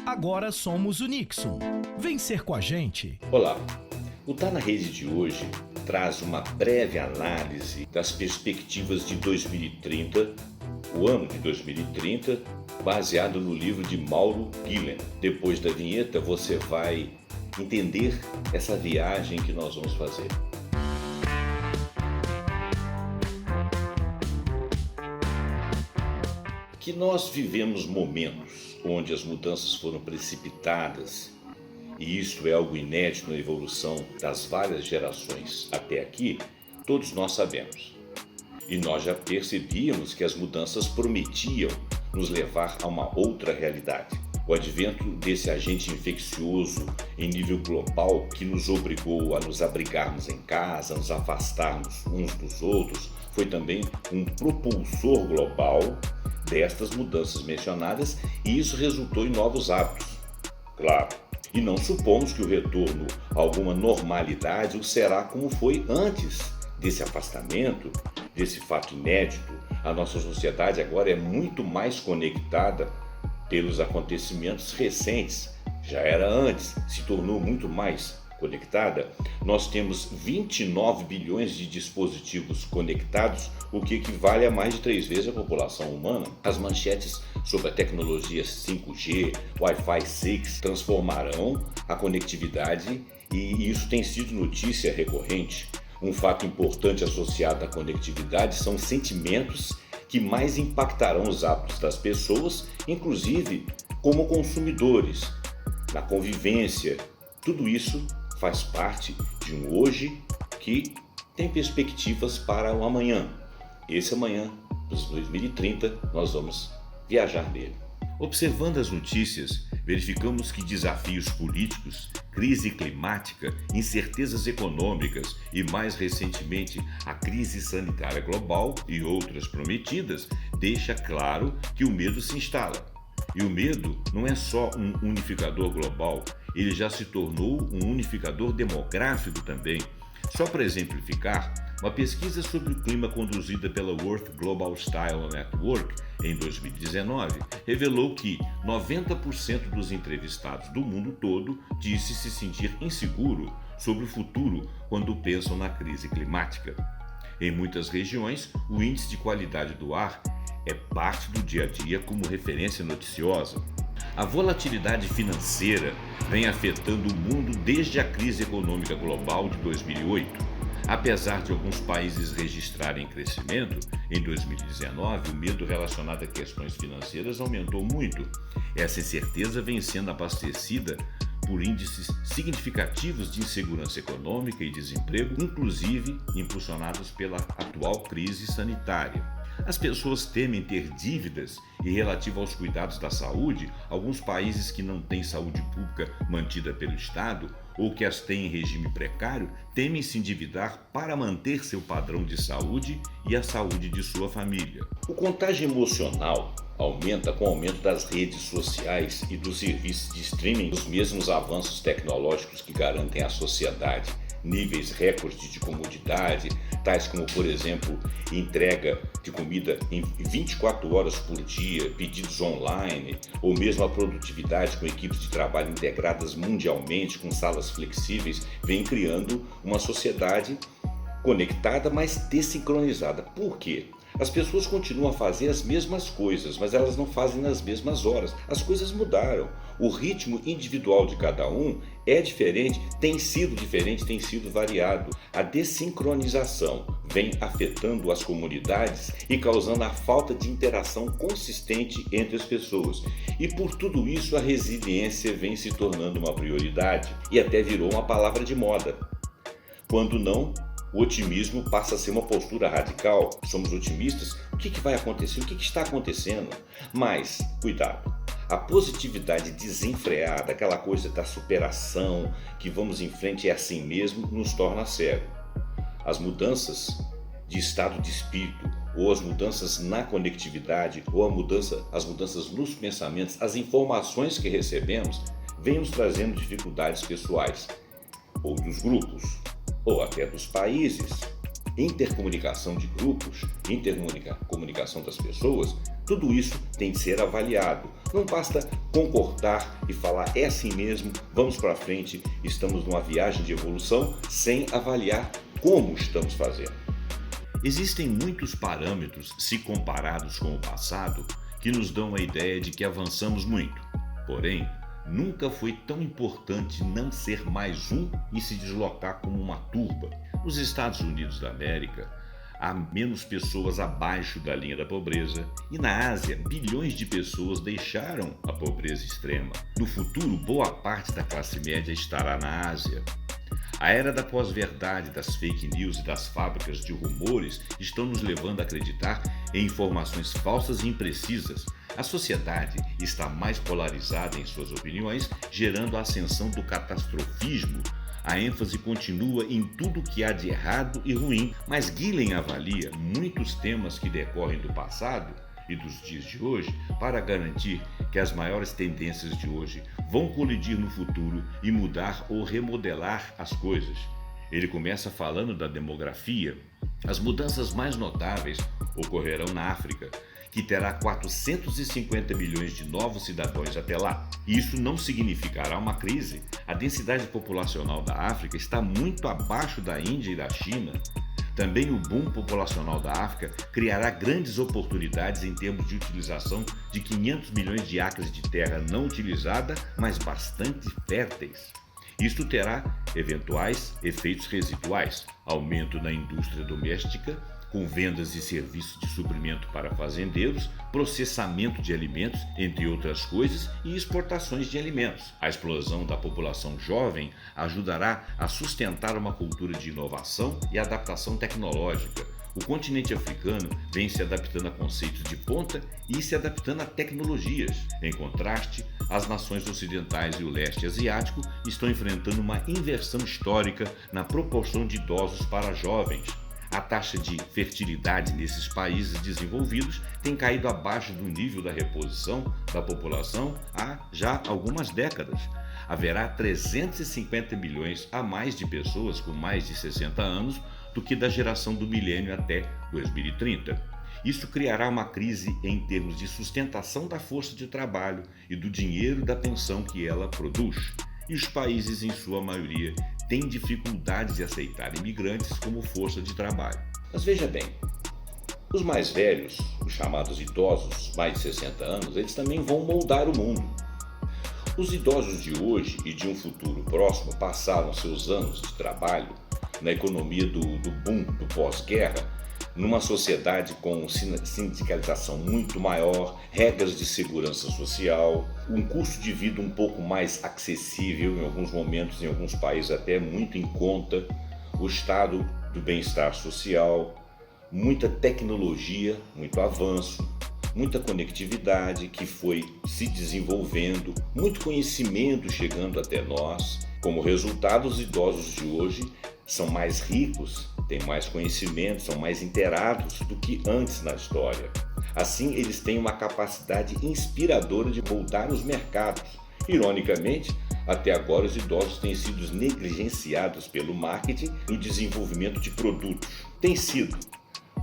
Agora somos o Nixon. Vem ser com a gente. Olá, o Tá na Rede de hoje traz uma breve análise das perspectivas de 2030, o ano de 2030, baseado no livro de Mauro Gillen. Depois da vinheta você vai entender essa viagem que nós vamos fazer. Que nós vivemos momentos onde as mudanças foram precipitadas, e isso é algo inédito na evolução das várias gerações até aqui, todos nós sabemos. E nós já percebíamos que as mudanças prometiam nos levar a uma outra realidade. O advento desse agente infeccioso em nível global que nos obrigou a nos abrigarmos em casa, nos afastarmos uns dos outros, foi também um propulsor global destas mudanças mencionadas, e isso resultou em novos hábitos, claro. E não supomos que o retorno a alguma normalidade o será como foi antes desse afastamento, desse fato inédito. A nossa sociedade agora é muito mais conectada pelos acontecimentos recentes. Já era antes, se tornou muito mais conectada. Nós temos 29 bilhões de dispositivos conectados, o que equivale a mais de 3 vezes a população humana. As manchetes sobre a tecnologia 5G, Wi-Fi 6 transformarão a conectividade, e isso tem sido notícia recorrente. Um fato importante associado à conectividade são os sentimentos que mais impactarão os hábitos das pessoas, inclusive como consumidores, na convivência. Tudo isso faz parte de um hoje que tem perspectivas para o amanhã. Esse amanhã, dos 2030, nós vamos viajar nele. Observando as notícias, verificamos que desafios políticos, crise climática, incertezas econômicas e, mais recentemente, a crise sanitária global e outras prometidas, deixa claro que o medo se instala. E o medo não é só um unificador global, ele já se tornou um unificador demográfico também. Só para exemplificar, uma pesquisa sobre o clima conduzida pela World Global Style Network em 2019 revelou que 90% dos entrevistados do mundo todo disse se sentir inseguro sobre o futuro quando pensam na crise climática. Em muitas regiões, o índice de qualidade do ar é parte do dia a dia como referência noticiosa. A volatilidade financeira vem afetando o mundo desde a crise econômica global de 2008. Apesar de alguns países registrarem crescimento, em 2019 o medo relacionado a questões financeiras aumentou muito. Essa incerteza vem sendo abastecida por índices significativos de insegurança econômica e desemprego, inclusive impulsionados pela atual crise sanitária. As pessoas temem ter dívidas, e relativo aos cuidados da saúde, alguns países que não têm saúde pública mantida pelo Estado ou que as têm em regime precário temem se endividar para manter seu padrão de saúde e a saúde de sua família. O contágio emocional aumenta com o aumento das redes sociais e dos serviços de streaming, os mesmos avanços tecnológicos que garantem à sociedade níveis recordes de comodidade, tais como, por exemplo, entrega de comida em 24 horas por dia, pedidos online, ou mesmo a produtividade com equipes de trabalho integradas mundialmente, com salas flexíveis, vem criando uma sociedade conectada, mas desincronizada. Por quê? As pessoas continuam a fazer as mesmas coisas, mas elas não fazem nas mesmas horas. As coisas mudaram. O ritmo individual de cada um é diferente, tem sido variado. A desincronização vem afetando as comunidades e causando a falta de interação consistente entre as pessoas. E por tudo isso a resiliência vem se tornando uma prioridade e até virou uma palavra de moda. Quando não, o otimismo passa a ser uma postura radical. Somos otimistas? O que vai acontecer? O que está acontecendo? Mas, cuidado, a positividade desenfreada, aquela coisa da superação, que vamos em frente, é assim mesmo, nos torna sério. As mudanças de estado de espírito, ou as mudanças na conectividade, ou as mudanças nos pensamentos, as informações que recebemos, vêm nos trazendo dificuldades pessoais, ou dos grupos, ou até dos países. intercomunicação de grupos, intercomunicação das pessoas, tudo isso tem de ser avaliado. Não basta concordar e falar é assim mesmo, vamos para frente, estamos numa viagem de evolução, sem avaliar como estamos fazendo. Existem muitos parâmetros, se comparados com o passado, que nos dão a ideia de que avançamos muito. Porém, nunca foi tão importante não ser mais um e se deslocar como uma turba. Nos Estados Unidos da América, há menos pessoas abaixo da linha da pobreza e na Ásia, bilhões de pessoas deixaram a pobreza extrema. No futuro, boa parte da classe média estará na Ásia. A era da pós-verdade, das fake news e das fábricas de rumores estão nos levando a acreditar em informações falsas e imprecisas. A sociedade está mais polarizada em suas opiniões, gerando a ascensão do catastrofismo. A ênfase continua em tudo que há de errado e ruim, mas Gillen avalia muitos temas que decorrem do passado e dos dias de hoje para garantir que as maiores tendências de hoje vão colidir no futuro e mudar ou remodelar as coisas. Ele começa falando da demografia. As mudanças mais notáveis ocorrerão na África, que terá 450 milhões de novos cidadãos até lá. Isso não significará uma crise. A densidade populacional da África está muito abaixo da Índia e da China. Também o boom populacional da África criará grandes oportunidades em termos de utilização de 500 milhões de acres de terra não utilizada, mas bastante férteis. Isto terá eventuais efeitos residuais, aumento na indústria doméstica, com vendas e serviços de suprimento para fazendeiros, processamento de alimentos, entre outras coisas, e exportações de alimentos. A explosão da população jovem ajudará a sustentar uma cultura de inovação e adaptação tecnológica. O continente africano vem se adaptando a conceitos de ponta e se adaptando a tecnologias. Em contraste, as nações ocidentais e o leste asiático estão enfrentando uma inversão histórica na proporção de idosos para jovens. A taxa de fertilidade nesses países desenvolvidos tem caído abaixo do nível da reposição da população há já algumas décadas. Haverá 350 milhões a mais de pessoas com mais de 60 anos do que da geração do milênio até 2030. Isso criará uma crise em termos de sustentação da força de trabalho e do dinheiro da pensão que ela produz. E os países, em sua maioria, têm dificuldade de aceitar imigrantes como força de trabalho. Mas veja bem, os mais velhos, os chamados idosos, mais de 60 anos, eles também vão moldar o mundo. Os idosos de hoje e de um futuro próximo passaram seus anos de trabalho na economia do boom, do pós-guerra, numa sociedade com sindicalização muito maior, regras de segurança social, um custo de vida um pouco mais acessível, em alguns momentos, em alguns países até muito em conta, o estado do bem-estar social, muita tecnologia, muito avanço, muita conectividade que foi se desenvolvendo, muito conhecimento chegando até nós. Como resultado, os idosos de hoje são mais ricos, têm mais conhecimento, são mais inteirados do que antes na história. Assim, eles têm uma capacidade inspiradora de moldar os mercados. Ironicamente, até agora os idosos têm sido negligenciados pelo marketing no desenvolvimento de produtos. Tem sido,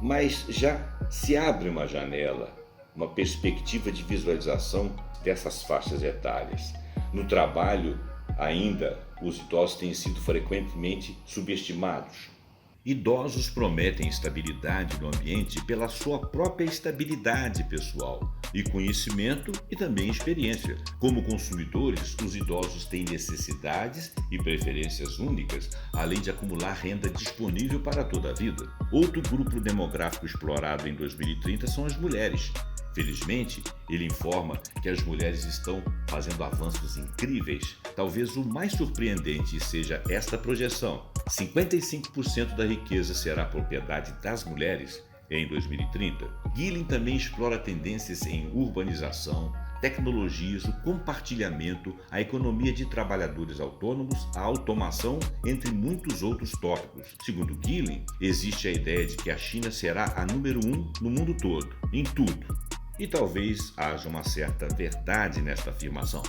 mas já se abre uma janela, uma perspectiva de visualização dessas faixas etárias. No trabalho, ainda, os idosos têm sido frequentemente subestimados. Idosos prometem estabilidade no ambiente pela sua própria estabilidade pessoal e conhecimento e também experiência. Como consumidores, os idosos têm necessidades e preferências únicas, além de acumular renda disponível para toda a vida. Outro grupo demográfico explorado em 2030 são as mulheres. Felizmente, ele informa que as mulheres estão fazendo avanços incríveis. Talvez o mais surpreendente seja esta projeção: 55% da riqueza será propriedade das mulheres em 2030. Gillen também explora tendências em urbanização, tecnologias, o compartilhamento, a economia de trabalhadores autônomos, a automação, entre muitos outros tópicos. Segundo Gillen, existe a ideia de que a China será a número 1 no mundo todo, em tudo. E talvez haja uma certa verdade nesta afirmação.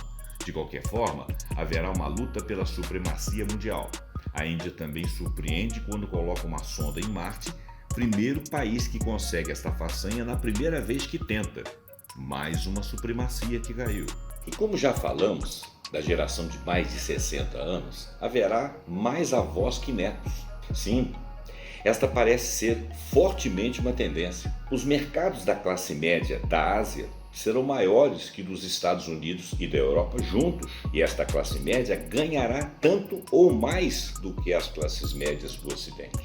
De qualquer forma, haverá uma luta pela supremacia mundial. A Índia também surpreende quando coloca uma sonda em Marte, primeiro país que consegue esta façanha na primeira vez que tenta. Mais uma supremacia que caiu. E como já falamos, da geração de mais de 60 anos, haverá mais avós que netos. Sim, esta parece ser fortemente uma tendência. Os mercados da classe média da Ásia serão maiores que dos Estados Unidos e da Europa juntos, e esta classe média ganhará tanto ou mais do que as classes médias do Ocidente.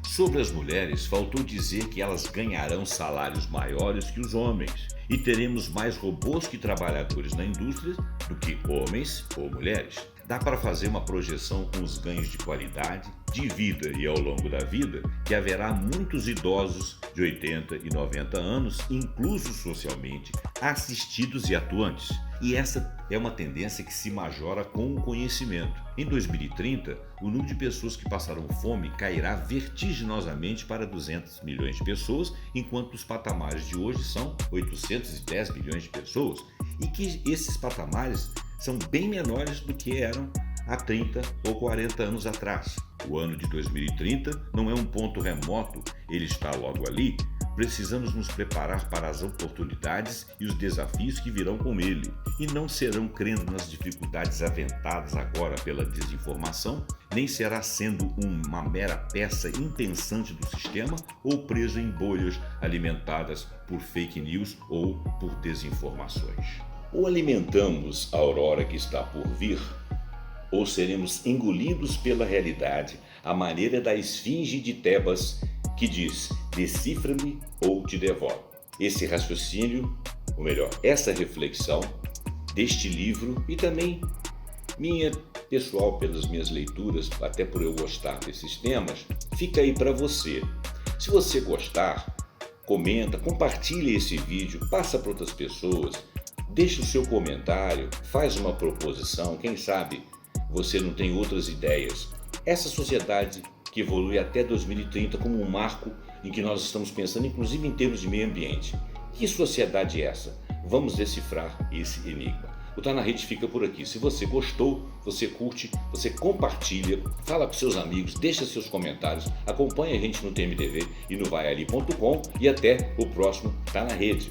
Sobre as mulheres, faltou dizer que elas ganharão salários maiores que os homens e teremos mais robôs que trabalhadores na indústria do que homens ou mulheres. Dá para fazer uma projeção com os ganhos de qualidade, de vida e ao longo da vida, que haverá muitos idosos de 80 e 90 anos, inclusos socialmente, assistidos e atuantes. E essa é uma tendência que se majora com o conhecimento. Em 2030, o número de pessoas que passarão fome cairá vertiginosamente para 200 milhões de pessoas, enquanto os patamares de hoje são 810 milhões de pessoas, e que esses patamares são bem menores do que eram há 30 ou 40 anos atrás. O ano de 2030 não é um ponto remoto, ele está logo ali. Precisamos nos preparar para as oportunidades e os desafios que virão com ele, e não serão crendo nas dificuldades aventadas agora pela desinformação, nem será sendo uma mera peça impensante do sistema ou preso em bolhas alimentadas por fake news ou por desinformações. Ou alimentamos a aurora que está por vir, ou seremos engolidos pela realidade, à maneira da esfinge de Tebas que diz: decifra-me ou te devoro. Esse raciocínio, ou melhor, essa reflexão deste livro e também minha pessoal pelas minhas leituras, até por eu gostar desses temas, fica aí para você. Se você gostar, comenta, compartilha esse vídeo, passa para outras pessoas, deixa o seu comentário, faz uma proposição, quem sabe você não tem outras ideias. Essa sociedade que evolui até 2030 como um marco em que nós estamos pensando, inclusive em termos de meio ambiente. Que sociedade é essa? Vamos decifrar esse enigma. O Tá na Rede fica por aqui. Se você gostou, você curte, você compartilha, fala com seus amigos, deixa seus comentários, acompanha a gente no TMTV e no vaiali.com e até o próximo Tá na Rede.